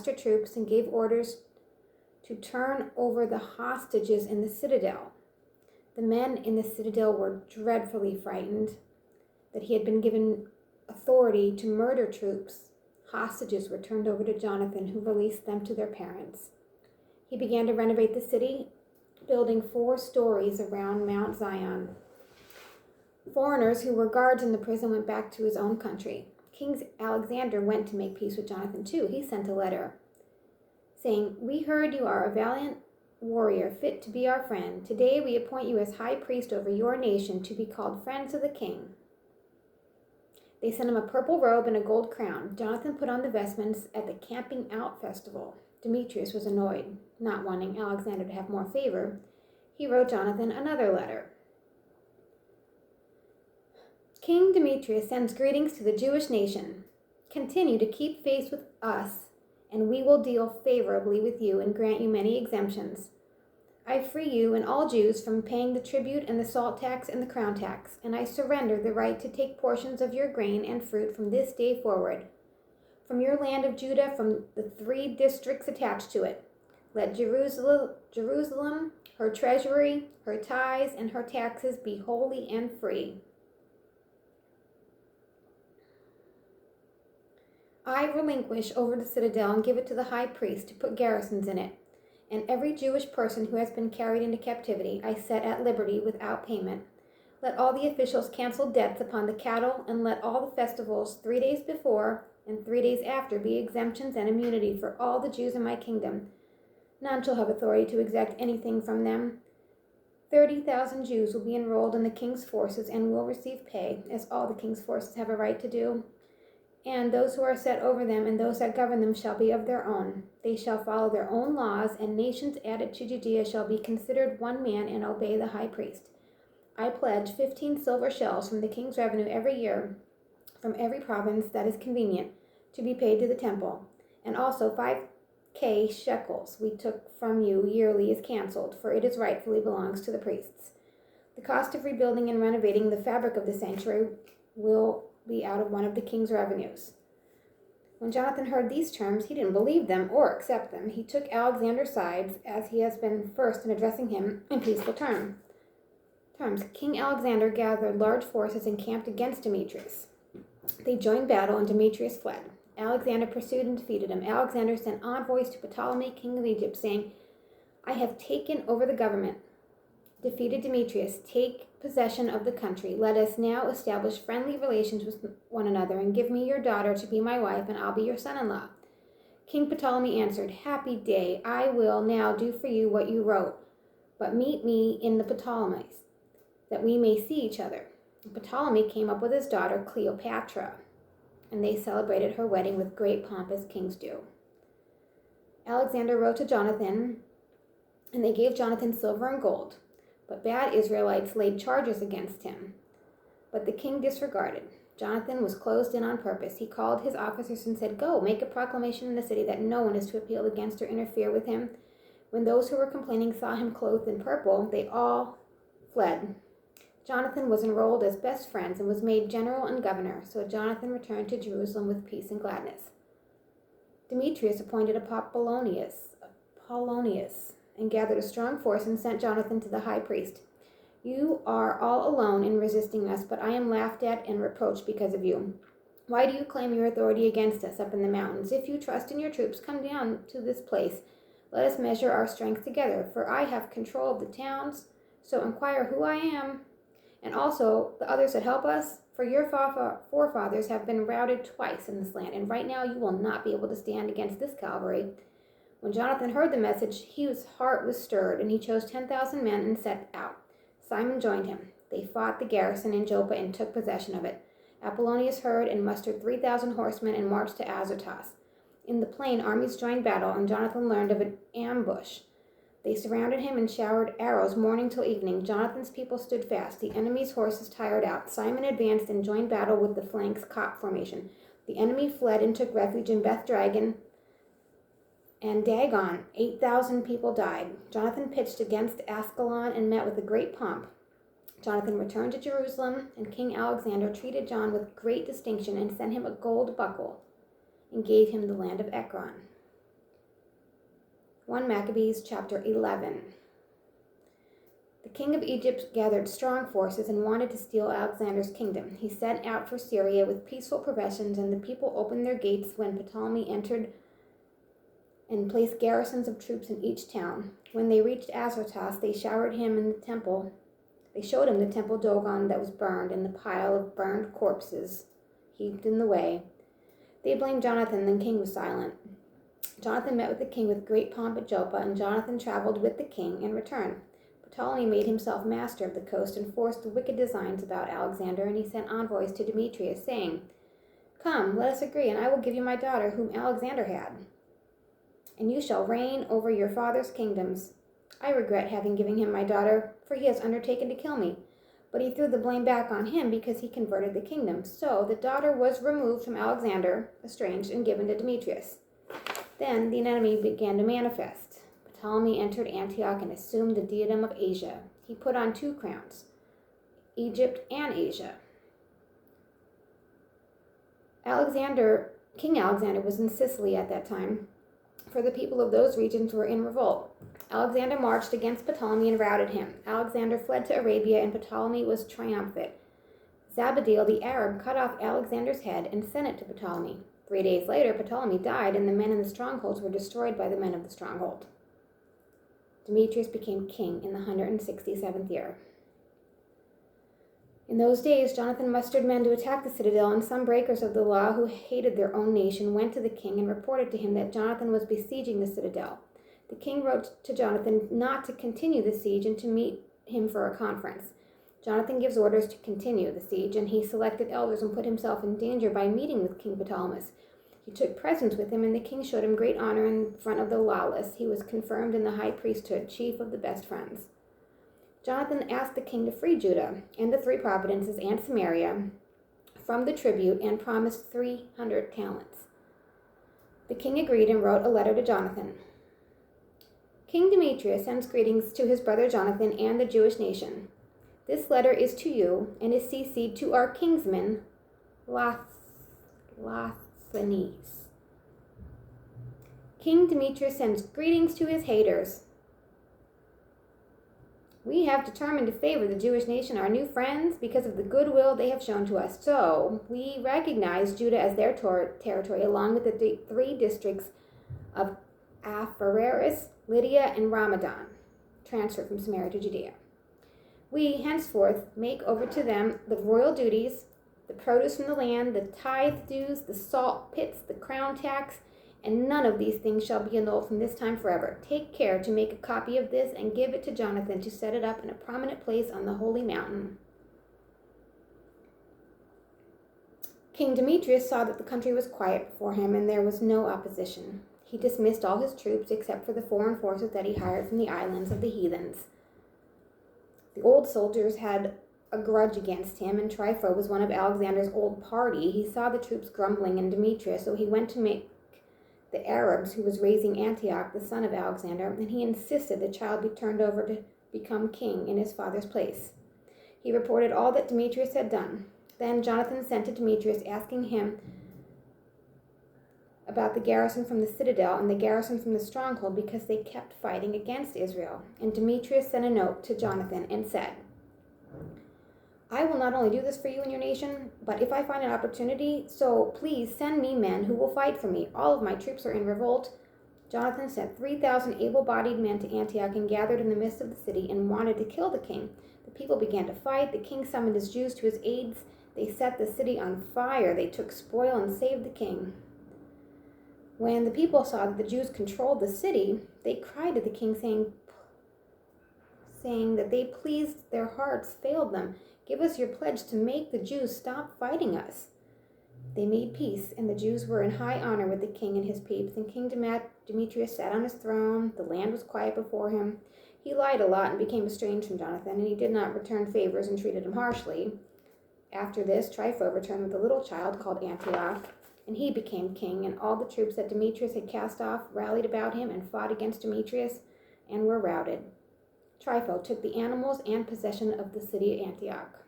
troops and gave orders to turn over the hostages in the citadel. The men in the citadel were dreadfully frightened that he had been given authority to murder troops. Hostages were turned over to Jonathan, who released them to their parents. He began to renovate the city, building 4 stories around Mount Zion. Foreigners who were guards in the prison went back to his own country. King Alexander went to make peace with Jonathan too. He sent a letter saying, "We heard you are a valiant warrior fit to be our friend. Today we appoint you as high priest over your nation to be called friends of the king." They sent him a purple robe and a gold crown. Jonathan put on the vestments at the camping out festival. Demetrius was annoyed, not wanting Alexander to have more favor. He wrote Jonathan another letter. King Demetrius sends greetings to the Jewish nation. Continue to keep faith with us, and we will deal favorably with you and grant you many exemptions. I free you and all Jews from paying the tribute and the salt tax and the crown tax, and I surrender the right to take portions of your grain and fruit from this day forward, from your land of Judah, from the 3 districts attached to it. Let Jerusalem, her treasury, her tithes, and her taxes be holy and free. I relinquish over the citadel and give it to the high priest to put garrisons in it, and every Jewish person who has been carried into captivity I set at liberty without payment. Let all the officials cancel debts upon the cattle, and let all the festivals 3 days before and 3 days after be exemptions and immunity for all the Jews in my kingdom. None shall have authority to exact anything from them. 30,000 Jews will be enrolled in the king's forces and will receive pay, as all the king's forces have a right to do. And those who are set over them and those that govern them shall be of their own. They shall follow their own laws, and nations added to Judea shall be considered one man and obey the high priest. I pledge 15 silver shells from the king's revenue every year, from every province that is convenient, to be paid to the temple. And also 5,000 shekels we took from you yearly is canceled, for it is rightfully belongs to the priests. The cost of rebuilding and renovating the fabric of the sanctuary will be out of one of the king's revenues. When Jonathan heard these terms, he didn't believe them or accept them. He took Alexander's sides, as he has been first in addressing him in peaceful terms. King Alexander gathered large forces and camped against Demetrius. They joined battle, and Demetrius fled. Alexander pursued and defeated him. Alexander sent envoys to Ptolemy, king of Egypt, saying, "I have taken over the government. Defeated Demetrius, take possession of the country. Let us now establish friendly relations with one another, and give me your daughter to be my wife, and I'll be your son-in-law." King Ptolemy answered, "Happy day, I will now do for you what you wrote, but meet me in the Ptolemies, that we may see each other." Ptolemy came up with his daughter Cleopatra, and they celebrated her wedding with great pomp as kings do. Alexander wrote to Jonathan, and they gave Jonathan silver and gold. But bad Israelites laid charges against him. But the king disregarded. Jonathan was closed in on purpose. He called his officers and said, "Go, make a proclamation in the city that no one is to appeal against or interfere with him." When those who were complaining saw him clothed in purple, they all fled. Jonathan was enrolled as best friends and was made general and governor. So Jonathan returned to Jerusalem with peace and gladness. Demetrius appointed Apollonius, and gathered a strong force and sent Jonathan to the high priest. "You are all alone in resisting us, but I am laughed at and reproached because of you. Why do you claim your authority against us up in the mountains? If you trust in your troops, come down to this place. Let us measure our strength together, for I have control of the towns, so inquire who I am, and also the others that help us, for your forefathers have been routed twice in this land, and right now you will not be able to stand against this cavalry." When Jonathan heard the message, his heart was stirred, and he chose 10,000 men and set out. Simon joined him. They fought the garrison in Joppa and took possession of it. Apollonius heard and mustered 3,000 horsemen and marched to Azotus. In the plain, armies joined battle, and Jonathan learned of an ambush. They surrounded him and showered arrows morning till evening. Jonathan's people stood fast, the enemy's horses tired out. Simon advanced and joined battle with the flanks cop formation. The enemy fled and took refuge in Beth-Dragon and Dagon. 8,000 people died. Jonathan pitched against Ascalon and met with a great pomp. Jonathan returned to Jerusalem, and King Alexander treated John with great distinction and sent him a gold buckle and gave him the land of Ekron. 1 Maccabees chapter 11. The king of Egypt gathered strong forces and wanted to steal Alexander's kingdom. He set out for Syria with peaceful professions, and the people opened their gates when Ptolemy entered and placed garrisons of troops in each town. When they reached Azotus, they showed him the temple Dagon that was burned and the pile of burned corpses heaped in the way. They blamed Jonathan, and the king was silent. Jonathan met with the king with great pomp at Joppa, and Jonathan traveled with the king and returned. Ptolemy made himself master of the coast and forced wicked designs about Alexander, and he sent envoys to Demetrius, saying, "Come, let us agree, and I will give you my daughter, whom Alexander had, and you shall reign over your father's kingdoms. I regret having given him my daughter, for he has undertaken to kill me." But he threw the blame back on him because he converted the kingdom. So the daughter was removed from Alexander, estranged, and given to Demetrius. Then the enemy began to manifest. Ptolemy entered Antioch and assumed the diadem of Asia. He put on 2 crowns, Egypt and Asia. King Alexander was in Sicily at that time, for the people of those regions were in revolt. Alexander marched against Ptolemy and routed him. Alexander fled to Arabia, and Ptolemy was triumphant. Zabdiel the Arab cut off Alexander's head and sent it to Ptolemy. 3 days later, Ptolemy died, and the men in the strongholds were destroyed by the men of the stronghold. Demetrius became king in the 167th year. In those days, Jonathan mustered men to attack the citadel, and some breakers of the law who hated their own nation went to the king and reported to him that Jonathan was besieging the citadel. The king wrote to Jonathan not to continue the siege and to meet him for a conference. Jonathan gives orders to continue the siege, and he selected elders and put himself in danger by meeting with King Ptolemy. He took presents with him, and the king showed him great honor in front of the lawless. He was confirmed in the high priesthood, chief of the best friends. Jonathan asked the king to free Judah and the 3 provinces and Samaria from the tribute and promised 300 talents. The king agreed and wrote a letter to Jonathan. King Demetrius sends greetings to his brother Jonathan and the Jewish nation. This letter is to you and is CC'd to our kinsman, Lasthenes. King Demetrius sends greetings to his haters. We have determined to favor the Jewish nation, our new friends, because of the goodwill they have shown to us. So we recognize Judah as their territory, along with the 3 districts of Aphareris, Lydia, and Ramadan, transferred from Samaria to Judea. We henceforth make over to them the royal duties, the produce from the land, the tithe dues, the salt pits, the crown tax, and none of these things shall be annulled from this time forever. Take care to make a copy of this and give it to Jonathan to set it up in a prominent place on the holy mountain. King Demetrius saw that the country was quiet before him and there was no opposition. He dismissed all his troops except for the foreign forces that he hired from the islands of the heathens. The old soldiers had a grudge against him, and Trypho was one of Alexander's old party. He saw the troops grumbling in Demetrius, so he went to make the Arabs, who was raising Antioch, the son of Alexander, and he insisted the child be turned over to become king in his father's place. He reported all that Demetrius had done. Then Jonathan sent to Demetrius, asking him about the garrison from the citadel and the garrison from the stronghold, because they kept fighting against Israel. And Demetrius sent a note to Jonathan and said, "I will not only do this for you and your nation, but if I find an opportunity, so please send me men who will fight for me. All of my troops are in revolt." Jonathan sent 3,000 able-bodied men to Antioch and gathered in the midst of the city and wanted to kill the king. The people began to fight. The king summoned his Jews to his aid. They set the city on fire. They took spoil and saved the king. When the people saw that the Jews controlled the city, they cried to the king, saying that they pleased their hearts failed them. "Give us your pledge to make the Jews stop fighting us." They made peace, and the Jews were in high honor with the king and his peeps, and King Demetrius sat on his throne. The land was quiet before him. He lied a lot and became estranged from Jonathan, and he did not return favors and treated him harshly. After this, Trypho returned with a little child called Antioch, and he became king, and all the troops that Demetrius had cast off rallied about him and fought against Demetrius and were routed. Trypho took the animals and possession of the city of Antioch.